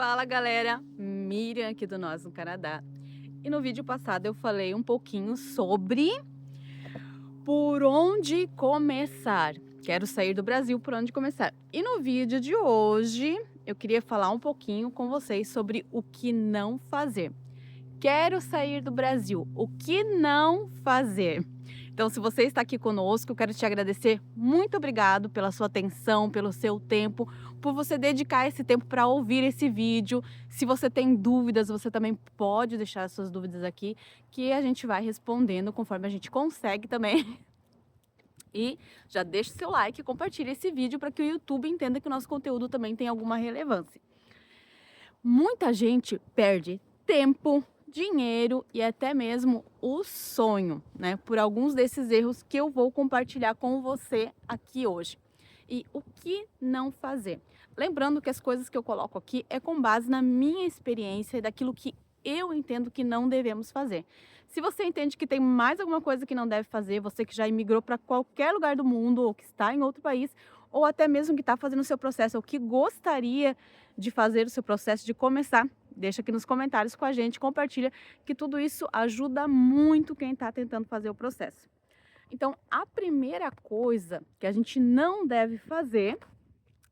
Fala galera, Miriam aqui do Nós no Canadá. E no vídeo passado eu falei um pouquinho sobre por onde começar. Quero sair do Brasil, por onde começar. E no vídeo de hoje eu queria falar um pouquinho com vocês sobre o que não fazer. Quero sair do Brasil, o que não fazer? Então, se você está aqui conosco, eu quero te agradecer. Muito obrigado pela sua atenção, pelo seu tempo, por você dedicar esse tempo para ouvir esse vídeo. Se você tem dúvidas, você também pode deixar as suas dúvidas aqui, que a gente vai respondendo conforme a gente consegue também. E já deixa o seu like e compartilha esse vídeo para que o YouTube entenda que o nosso conteúdo também tem alguma relevância. Muita gente perde tempo, dinheiro e até mesmo o sonho, né? Por alguns desses erros que eu vou compartilhar com você aqui hoje. E o que não fazer? Lembrando que as coisas que eu coloco aqui é com base na minha experiência e daquilo que eu entendo que não devemos fazer. Se você entende que tem mais alguma coisa que não deve fazer, você que já imigrou para qualquer lugar do mundo ou que está em outro país, ou até mesmo que está fazendo o seu processo ou que gostaria de fazer o seu processo de começar, deixa aqui nos comentários com a gente, compartilha, que tudo isso ajuda muito quem está tentando fazer o processo. Então, a primeira coisa que a gente não deve fazer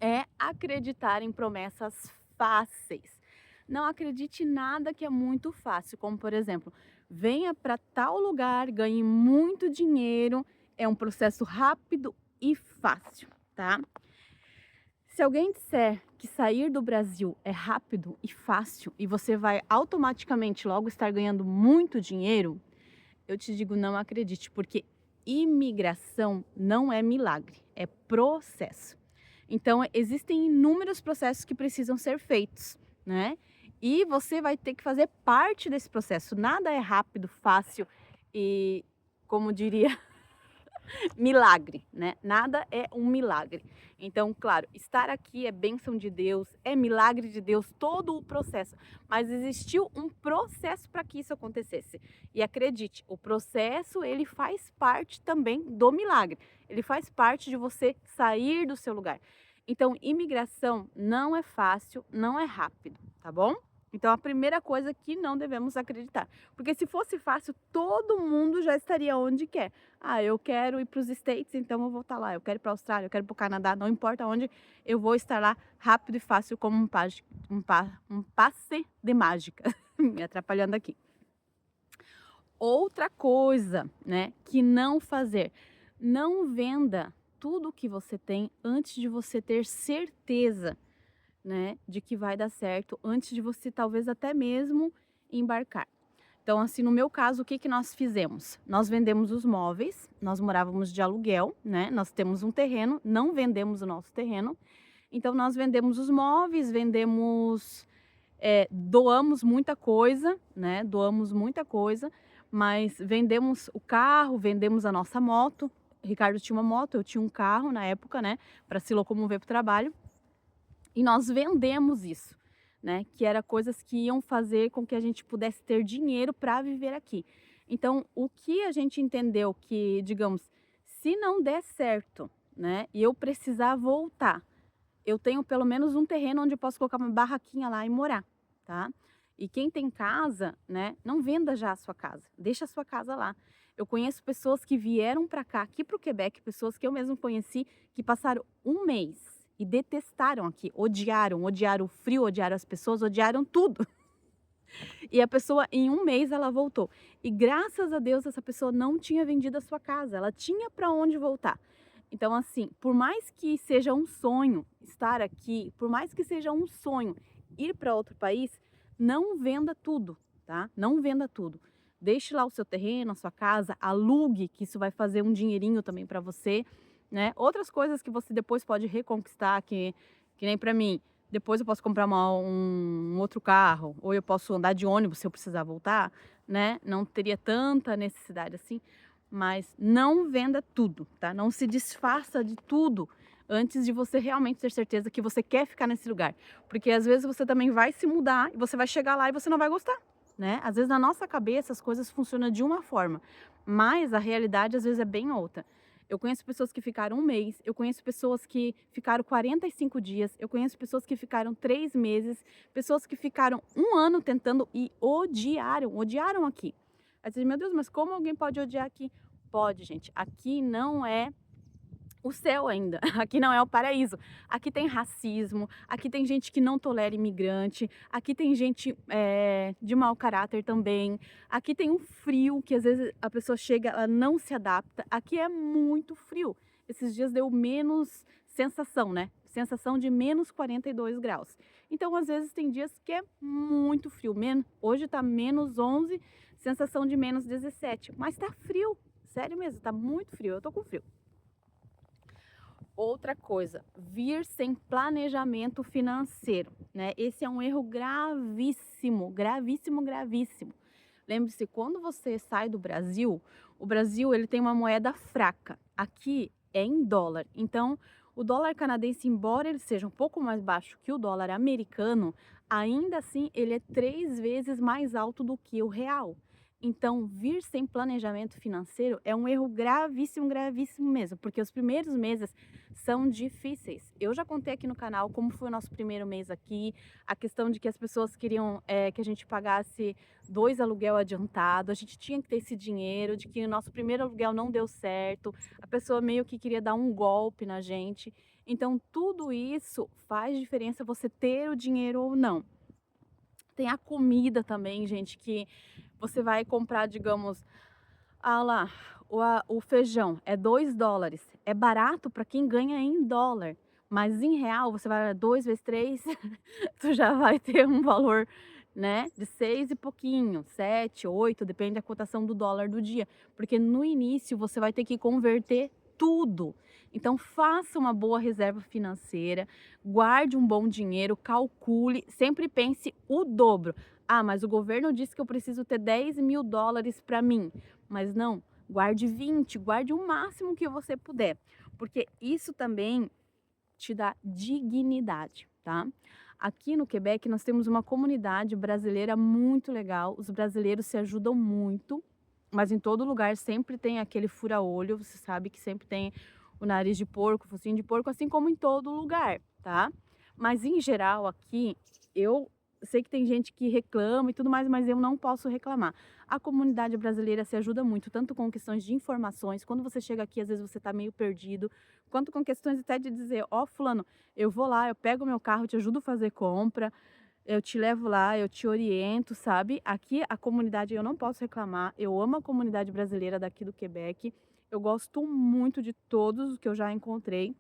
é acreditar em promessas fáceis. Não acredite em nada que é muito fácil, como por exemplo, venha para tal lugar, ganhe muito dinheiro, é um processo rápido e fácil, tá? Se alguém disser que sair do Brasil é rápido e fácil e você vai automaticamente logo estar ganhando muito dinheiro, eu te digo não acredite, porque imigração não é milagre, é processo. Então, existem inúmeros processos que precisam ser feitos, né? E você vai ter que fazer parte desse processo. Nada é rápido, fácil e, como diria, milagre, né? Nada é um milagre. Então, claro, estar aqui é bênção de Deus, é milagre de Deus, todo o processo. Mas existiu um processo para que isso acontecesse. E acredite, o processo, ele faz parte também do milagre. Ele faz parte de você sair do seu lugar. Então, imigração não é fácil, não é rápido, tá bom? Então, a primeira coisa que não devemos acreditar. Porque se fosse fácil, todo mundo já estaria onde quer. Ah, eu quero ir para os States, então eu vou estar lá. Eu quero ir para a Austrália, eu quero ir para o Canadá, não importa onde, eu vou estar lá rápido e fácil como um passe de mágica. Me atrapalhando aqui. Outra coisa, né, que não fazer. Não venda tudo o que você tem antes de você ter certeza, né, de que vai dar certo, antes de você talvez até mesmo embarcar. Então, assim, no meu caso, o que que nós fizemos? Nós vendemos os móveis, nós morávamos de aluguel, né? Nós temos um terreno, não vendemos o nosso terreno. Então, nós vendemos os móveis, doamos muita coisa, né? Doamos muita coisa, mas vendemos o carro, vendemos a nossa moto. O Ricardo tinha uma moto, eu tinha um carro na época, né? Para se locomover para o trabalho. E nós vendemos isso, né? Que era coisas que iam fazer com que a gente pudesse ter dinheiro para viver aqui. Então, o que a gente entendeu que, digamos, se não der certo, né? E eu precisar voltar, eu tenho pelo menos um terreno onde eu posso colocar uma barraquinha lá e morar, tá? E quem tem casa, né? Não venda já a sua casa, deixa a sua casa lá. Eu conheço pessoas que vieram para cá, aqui para o Quebec, pessoas que eu mesmo conheci, que passaram um mês e detestaram aqui, odiaram o frio, odiaram as pessoas, odiaram tudo. E a pessoa, em um mês, ela voltou. E graças a Deus, essa pessoa não tinha vendido a sua casa, ela tinha para onde voltar. Então, assim, por mais que seja um sonho estar aqui, por mais que seja um sonho ir para outro país, não venda tudo, tá? Não venda tudo. Deixe lá o seu terreno, a sua casa, alugue, que isso vai fazer um dinheirinho também para você, né? Outras coisas que você depois pode reconquistar, que nem para mim, depois eu posso comprar um outro carro, ou eu posso andar de ônibus se eu precisar voltar, né? Não teria tanta necessidade assim, mas não venda tudo, tá? Não se desfaça de tudo antes de você realmente ter certeza que você quer ficar nesse lugar. Porque às vezes você também vai se mudar e você vai chegar lá e você não vai gostar, né? Às vezes na nossa cabeça as coisas funcionam de uma forma, mas a realidade às vezes é bem outra. Eu conheço pessoas que ficaram um mês, eu conheço pessoas que ficaram 45 dias, eu conheço pessoas que ficaram 3 meses, pessoas que ficaram um ano tentando e odiaram aqui. Aí você diz: "Meu Deus, mas como alguém pode odiar aqui?" Pode, gente. Aqui não é o céu ainda. Aqui não é o paraíso. Aqui tem racismo, aqui tem gente que não tolera imigrante, aqui tem gente de mau caráter também, aqui tem um frio que às vezes a pessoa chega, ela não se adapta. Aqui é muito frio. Esses dias deu menos sensação, né? Sensação de menos 42 graus. Então, às vezes, tem dias que é muito frio. Hoje tá menos 11, sensação de menos 17. Mas tá frio. Sério mesmo, tá muito frio. Eu tô com frio. Outra coisa, vir sem planejamento financeiro, né? Esse é um erro gravíssimo, gravíssimo, gravíssimo. Lembre-se, quando você sai do Brasil, o Brasil ele tem uma moeda fraca. Aqui é em dólar. Então, o dólar canadense, embora ele seja um pouco mais baixo que o dólar americano, ainda assim ele é 3 vezes mais alto do que o real. Então, vir sem planejamento financeiro é um erro gravíssimo, gravíssimo mesmo, porque os primeiros meses são difíceis. Eu já contei aqui no canal como foi o nosso primeiro mês aqui, a questão de que as pessoas queriam que a gente pagasse 2 aluguel adiantado, a gente tinha que ter esse dinheiro, de que o nosso primeiro aluguel não deu certo, a pessoa meio que queria dar um golpe na gente. Então, tudo isso faz diferença você ter o dinheiro ou não. Tem a comida também, gente, que você vai comprar, digamos, lá, o feijão é 2 dólares. É barato para quem ganha em dólar, mas em real você vai 2 vezes 3, tu já vai ter um valor, né, de 6 e pouquinho, 7, 8, depende da cotação do dólar do dia, porque no início você vai ter que converter tudo. Então faça uma boa reserva financeira, guarde um bom dinheiro, calcule, sempre pense o dobro. Ah, mas o governo disse que eu preciso ter 10.000 dólares para mim. Mas não, guarde 20, guarde o máximo que você puder, porque isso também te dá dignidade, tá? Aqui no Quebec nós temos uma comunidade brasileira muito legal, os brasileiros se ajudam muito, mas em todo lugar sempre tem aquele fura-olho, você sabe que sempre tem o nariz de porco, o focinho de porco, assim como em todo lugar, tá? Mas em geral aqui, eu sei que tem gente que reclama e tudo mais, mas eu não posso reclamar. A comunidade brasileira se ajuda muito, tanto com questões de informações, quando você chega aqui, às vezes você está meio perdido, quanto com questões até de dizer: ó, fulano, eu vou lá, eu pego meu carro, te ajudo a fazer compra, eu te levo lá, eu te oriento, sabe? Aqui a comunidade eu não posso reclamar, eu amo a comunidade brasileira daqui do Quebec, eu gosto muito de todos os que eu já encontrei.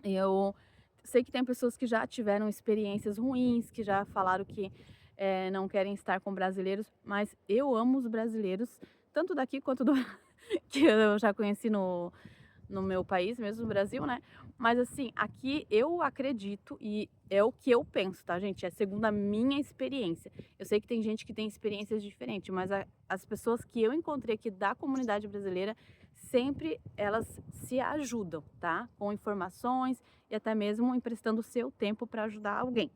Eu sei que tem pessoas que já tiveram experiências ruins, que já falaram que não querem estar com brasileiros, mas eu amo os brasileiros, tanto daqui quanto do que eu já conheci no meu país mesmo, no Brasil, né? Mas assim, aqui eu acredito e é o que eu penso, tá, gente? É segundo a minha experiência. Eu sei que tem gente que tem experiências diferentes, mas as pessoas que eu encontrei aqui da comunidade brasileira, sempre elas se ajudam, tá? Com informações e até mesmo emprestando o seu tempo para ajudar alguém.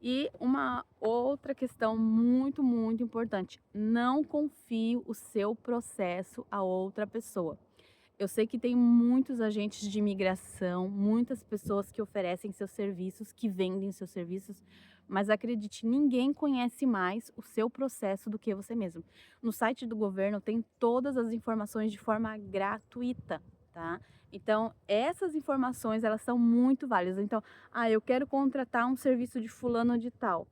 E uma outra questão muito, muito importante: não confie o seu processo a outra pessoa. Eu sei que tem muitos agentes de imigração, muitas pessoas que oferecem seus serviços, que vendem seus serviços, mas acredite, ninguém conhece mais o seu processo do que você mesmo. No site do governo tem todas as informações de forma gratuita, tá? Então, essas informações, elas são muito válidas. Então, eu quero contratar um serviço de fulano de tal.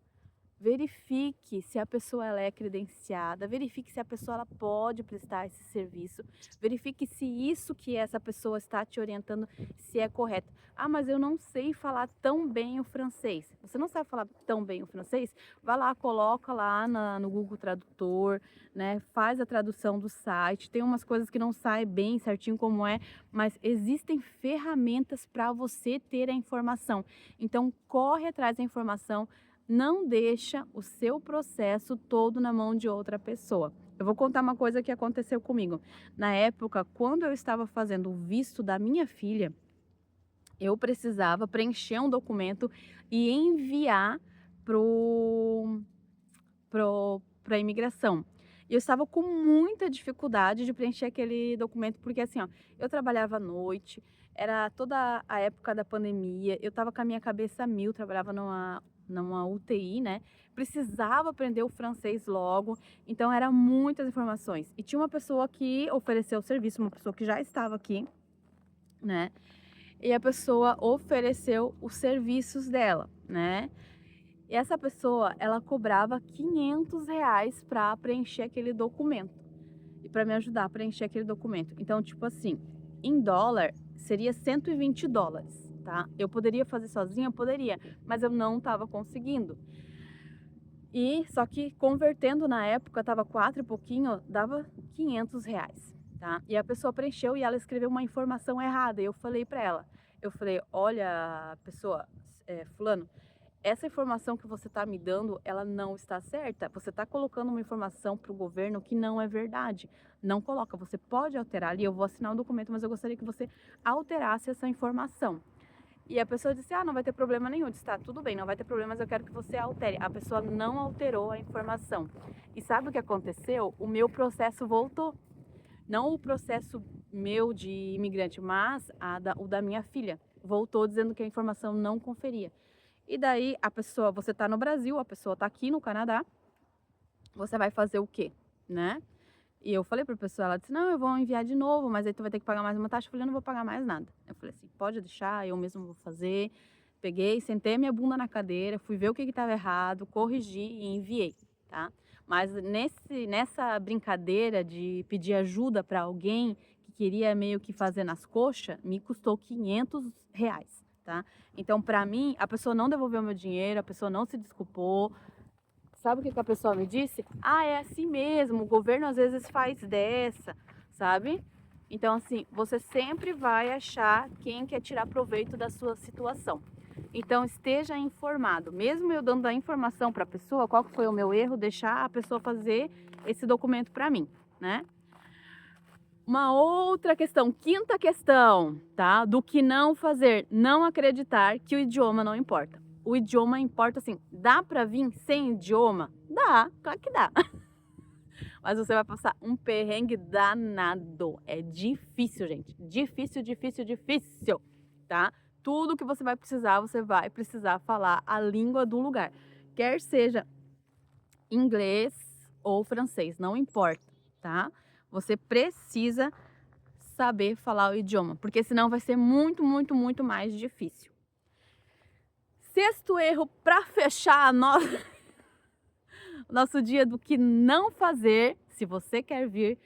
Verifique se a pessoa ela é credenciada, verifique se a pessoa ela pode prestar esse serviço, verifique se isso que essa pessoa está te orientando se é correto. Ah, mas eu não sei falar tão bem o francês. Você não sabe falar tão bem o francês? Vai lá, coloca lá no Google Tradutor, né? Faz a tradução do site. Tem umas coisas que não saem bem certinho como é, mas existem ferramentas para você ter a informação. Então, corre atrás da informação. Não deixa o seu processo todo na mão de outra pessoa. Eu vou contar uma coisa que aconteceu comigo. Na época, quando eu estava fazendo o visto da minha filha, eu precisava preencher um documento e enviar para a imigração. E eu estava com muita dificuldade de preencher aquele documento, porque assim, ó, eu trabalhava à noite, era toda a época da pandemia, eu estava com a minha cabeça a mil, trabalhava numa UTI, né? Precisava aprender o francês logo, então era muitas informações. E tinha uma pessoa que ofereceu o serviço, uma pessoa que já estava aqui, né? E a pessoa ofereceu os serviços dela, né? E essa pessoa, ela cobrava R$ 500 para preencher aquele documento e para me ajudar a preencher aquele documento. Então, tipo assim, em dólar seria US$ 120, tá? Eu poderia fazer sozinha, poderia, mas eu não estava conseguindo. E só que convertendo na época, tava 4 e pouquinho, dava R$ 500, tá? E a pessoa preencheu e ela escreveu uma informação errada. E eu falei para ela, eu falei, olha, pessoa, fulano, essa informação que você está me dando, ela não está certa. Você está colocando uma informação para o governo que não é verdade. Não coloca. Você pode alterar ali. Eu vou assinar o documento, mas eu gostaria que você alterasse essa informação. E a pessoa disse: ah, não vai ter problema nenhum. Eu disse: tá, tudo bem, não vai ter problema, mas eu quero que você altere. A pessoa não alterou a informação. E sabe o que aconteceu? O meu processo voltou. Não o processo meu de imigrante, mas o da minha filha. Voltou dizendo que a informação não conferia. E daí a pessoa, você está no Brasil, a pessoa está aqui no Canadá, você vai fazer o quê, né? E eu falei para a pessoa, ela disse, não, eu vou enviar de novo, mas aí tu vai ter que pagar mais uma taxa. Eu falei, eu não vou pagar mais nada. Eu falei assim, pode deixar, eu mesmo vou fazer. Peguei, sentei minha bunda na cadeira, fui ver o que estava errado, corrigi e enviei, tá? Mas nessa brincadeira de pedir ajuda para alguém que queria meio que fazer nas coxas, me custou R$ 500, tá? Então, para mim, a pessoa não devolveu meu dinheiro, a pessoa não se desculpou. Sabe o que a pessoa me disse? Ah, é assim mesmo, o governo às vezes faz dessa, sabe? Então, assim, você sempre vai achar quem quer tirar proveito da sua situação. Então, esteja informado. Mesmo eu dando a informação para a pessoa, qual que foi o meu erro, deixar a pessoa fazer esse documento para mim, né? Uma outra questão, quinta questão, tá? Do que não fazer, não acreditar que o idioma não importa. O idioma importa, assim, dá pra vir sem idioma? Dá, claro que dá. Mas você vai passar um perrengue danado. É difícil, gente. Difícil, difícil, difícil, tá? Tudo que você vai precisar falar a língua do lugar. Quer seja inglês ou francês, não importa, tá? Você precisa saber falar o idioma, porque senão vai ser muito, muito, muito mais difícil. Sexto erro para fechar o nosso dia do que não fazer, se você quer vir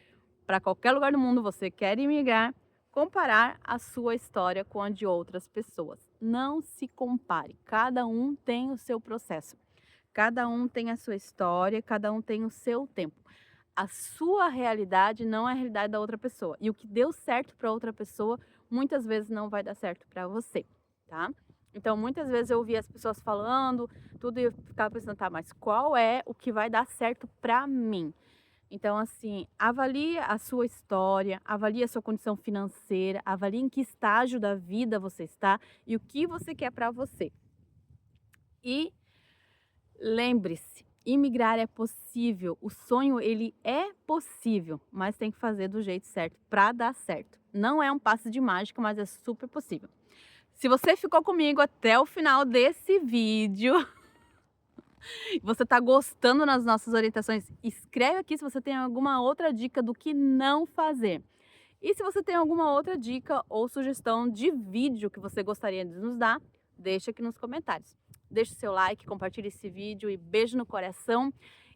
para qualquer lugar do mundo, você quer imigrar, comparar a sua história com a de outras pessoas. Não se compare, cada um tem o seu processo, cada um tem a sua história, cada um tem o seu tempo. A sua realidade não é a realidade da outra pessoa. E o que deu certo para outra pessoa, muitas vezes não vai dar certo para você, tá? Então, muitas vezes eu ouvia as pessoas falando, tudo e eu ficava pensando, tá, mas qual é o que vai dar certo para mim? Então, assim, avalie a sua história, avalie a sua condição financeira, avalie em que estágio da vida você está e o que você quer para você. E lembre-se, imigrar é possível, o sonho ele é possível, mas tem que fazer do jeito certo para dar certo. Não é um passe de mágica, mas é super possível. Se você ficou comigo até o final desse vídeo, você está gostando das nossas orientações, escreve aqui se você tem alguma outra dica do que não fazer. E se você tem alguma outra dica ou sugestão de vídeo que você gostaria de nos dar, deixa aqui nos comentários. Deixe o seu like, compartilhe esse vídeo e beijo no coração.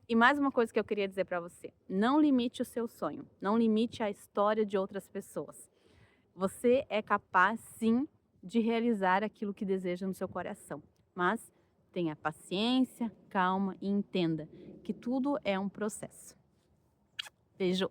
E mais uma coisa que eu queria dizer para você, não limite o seu sonho, não limite a história de outras pessoas. Você é capaz, sim, de realizar aquilo que deseja no seu coração, mas tenha paciência, calma e entenda que tudo é um processo. Beijo!